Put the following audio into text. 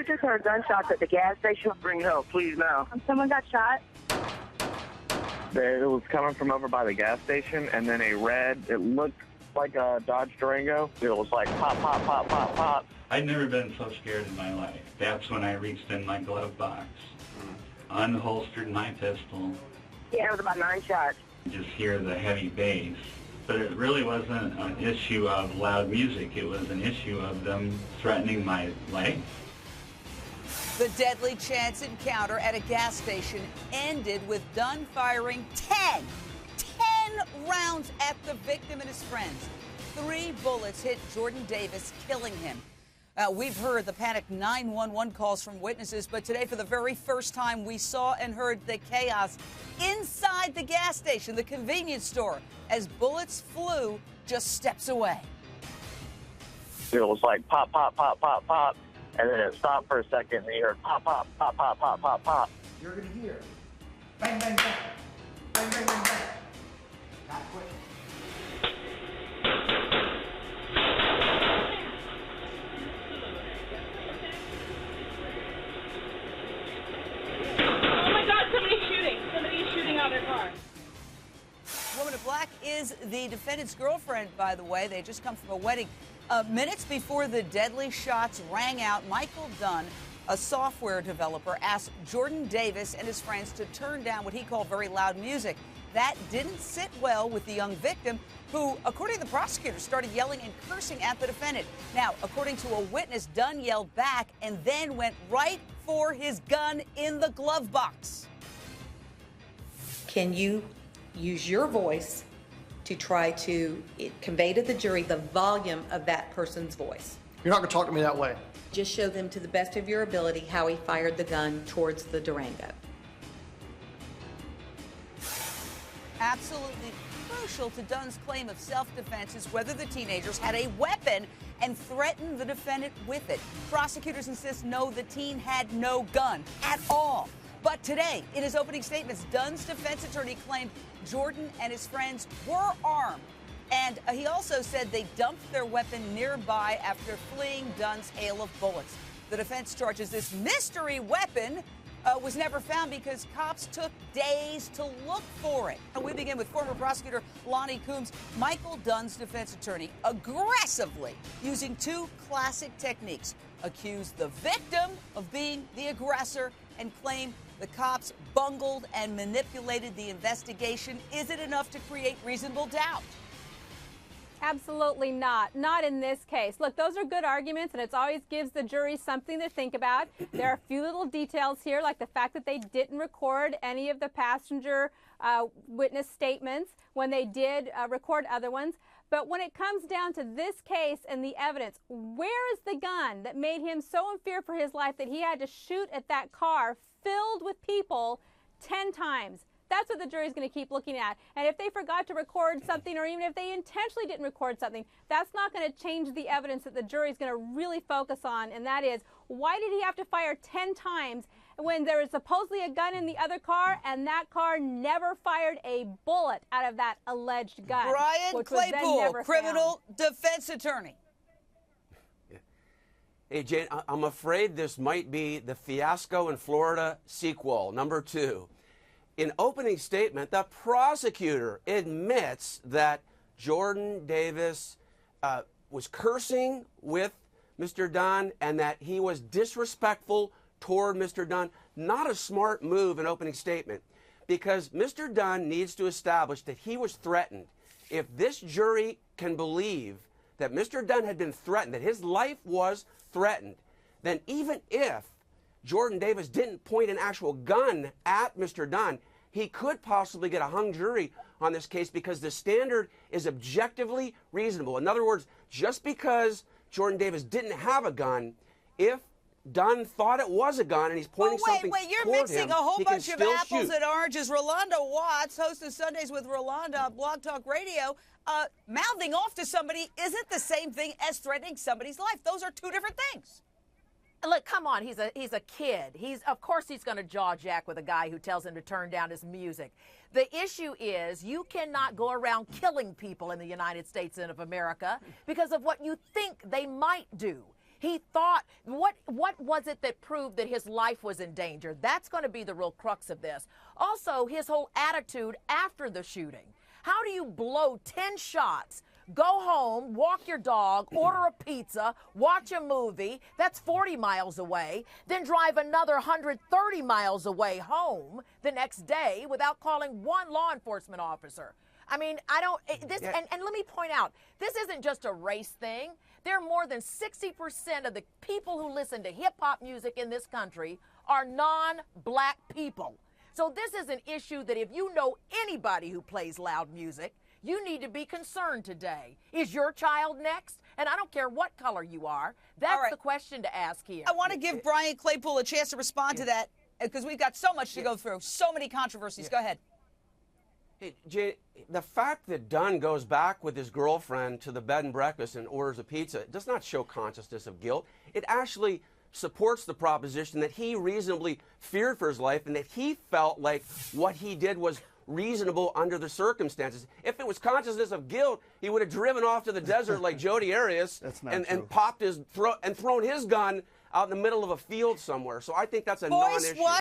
just heard gunshots at the gas station. Bring help, please, now. Someone got shot. It was coming from over by the gas station, and then a red, it looked like a Dodge Durango. It was like pop, pop, pop, pop, pop. I'd never been so scared in my life. That's when I reached in my glove box, unholstered my pistol. Yeah, it was about 9 shots. Just hear the heavy bass. But it really wasn't an issue of loud music. It was an issue of them threatening my life. The deadly chance encounter at a gas station ended with Dunn firing 10 rounds at the victim and his friends. 3 bullets hit Jordan Davis, killing him. We've heard the panicked 911 calls from witnesses, but today, for the very first time, we saw and heard the chaos inside the gas station, the convenience store, as bullets flew just steps away. It was like pop, pop, pop, pop, pop, and then it stopped for a second, and you heard pop, pop, pop, pop, pop, pop, pop. You're going to hear bang, bang, bang, bang, bang, bang, bang. Not quick. Woman in black is the defendant's girlfriend, by the way. They just come from a wedding. Minutes before the deadly shots rang out, Michael Dunn, a software developer, asked Jordan Davis and his friends to turn down what he called very loud music. That didn't sit well with the young victim, who, according to the prosecutor, started yelling and cursing at the defendant. Now, according to a witness, Dunn yelled back and then went right for his gun in the glove box. Can you use your voice to try to convey to the jury the volume of that person's voice? You're not going to talk to me that way. Just show them to the best of your ability how he fired the gun towards the Durango. Absolutely crucial to Dunn's claim of self-defense is whether the teenagers had a weapon and threatened the defendant with it. Prosecutors insist no, the teen had no gun at all. But today, in his opening statements, Dunn's defense attorney claimed Jordan and his friends were armed. And he also said they dumped their weapon nearby after fleeing Dunn's hail of bullets. The defense charges this mystery weapon was never found because cops took days to look for it. And we begin with former prosecutor Lonnie Coombs, Michael Dunn's defense attorney, aggressively using 2 classic techniques. Accuse the victim of being the aggressor and claim the cops bungled and manipulated the investigation. Is it enough to create reasonable doubt? Absolutely not. Not in this case. Look, those are good arguments, and it always gives the jury something to think about. There are a few little details here, like the fact that they didn't record any of the passenger witness statements when they did record other ones. But when it comes down to this case and the evidence, where is the gun that made him so in fear for his life that he had to shoot at that car filled with people 10 times? That's what the jury's going to keep looking at. And if they forgot to record something, or even if they intentionally didn't record something, that's not going to change the evidence that the jury's going to really focus on. And that is, why did he have to fire 10 times when there was supposedly a gun in the other car, and that car never fired a bullet out of that alleged gun? Brian Claypool, criminal defense attorney. Hey, Jane, I'm afraid this might be the Fiasco in Florida sequel, number 2. In opening statement, the prosecutor admits that Jordan Davis was cursing with Mr. Dunn and that he was disrespectful toward Mr. Dunn. Not a smart move in opening statement, because Mr. Dunn needs to establish that he was threatened. If this jury can believe that Mr. Dunn had been threatened, that his life was threatened, then even if Jordan Davis didn't point an actual gun at Mr. Dunn, he could possibly get a hung jury on this case, because the standard is objectively reasonable. In other words, just because Jordan Davis didn't have a gun, if Dunn thought it was a gun and he's pointing something toward him, you're mixing a whole bunch of apples shoot. and oranges. Rolanda Watts, host of Sundays with Rolanda on Blog Talk Radio, mouthing off to somebody isn't the same thing as threatening somebody's life. Those are 2 different things. Look, come on, he's a kid. Of course he's going to jaw jack with a guy who tells him to turn down his music. The issue is you cannot go around killing people in the United States and of America because of what you think they might do. He thought, what was it that proved that his life was in danger? That's going to be the real crux of this. Also, his whole attitude after the shooting. How do you blow 10 shots, go home, walk your dog, order a pizza, watch a movie, that's 40 miles away, then drive another 130 miles away home the next day without calling one law enforcement officer? I mean, I don't, this, and let me point out, this isn't just a race thing. There are more than 60% of the people who listen to hip-hop music in this country are non-black people. So this is an issue that if you know anybody who plays loud music, you need to be concerned today. Is your child next? And I don't care what color you are. That's the question to ask here. I want to give Brian Claypool a chance to respond to that because we've got so much to go through, so many controversies. Go ahead. Hey, Jay, the fact that Dunn goes back with his girlfriend to the bed and breakfast and orders a pizza does not show consciousness of guilt. It actually supports the proposition that he reasonably feared for his life and that he felt like what he did was reasonable under the circumstances. If it was consciousness of guilt, he would have driven off to the desert like Jody Arias and popped his and thrown his gun out in the middle of a field somewhere. So I think that's a non-issue.